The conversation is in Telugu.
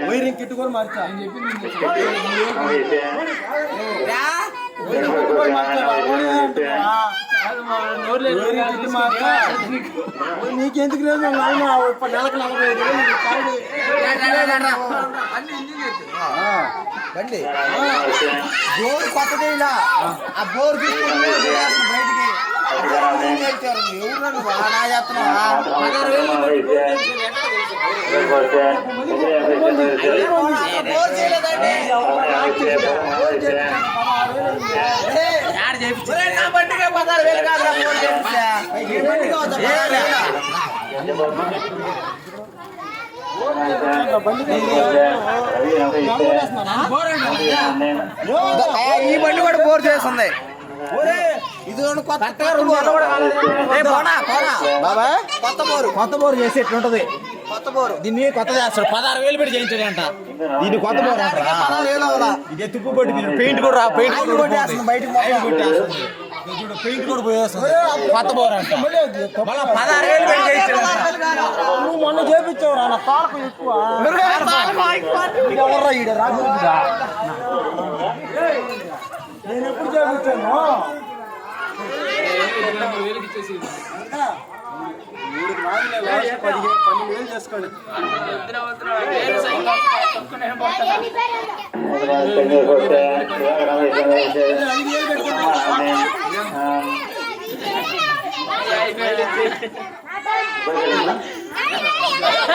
వైరింగ్ కిట్ కూడా మార్చా అని చెప్పి నీకెందుకు లేదు నాయన నెలకు 45,000 బండి బోర్ కొత్తది ఇలా ఆ బోర్ తీసుకుని బయటికి ఎవరు నా చేస్తున్నా బండికే 16,000 కాదు ఈ బండి కూడా బోర్ చేస్తుంది ఇది కొత్త బోరు చేసి ఎట్లుంటది కొత్త బోరు దీన్ని కొత్త చేస్తాడు 16,000 పెట్టి చేయించాడు అంట దీన్ని కొత్త బోరు ఇదే తుప్పు పట్టి పెయింట్ కూడా పెయింట్ కొట్టేస్తుంది బయటకు పెయింట్ కూడా పోయేస్తుంది కొత్త బోరు అంట మళ్ళీ 16,000 పెట్టి చేయించాడు నువ్వు మొన్న చేపించావు రా తారకు ఎక్కువ నేను ఎప్పుడు చేపించాను 12,000 చేసుకోండి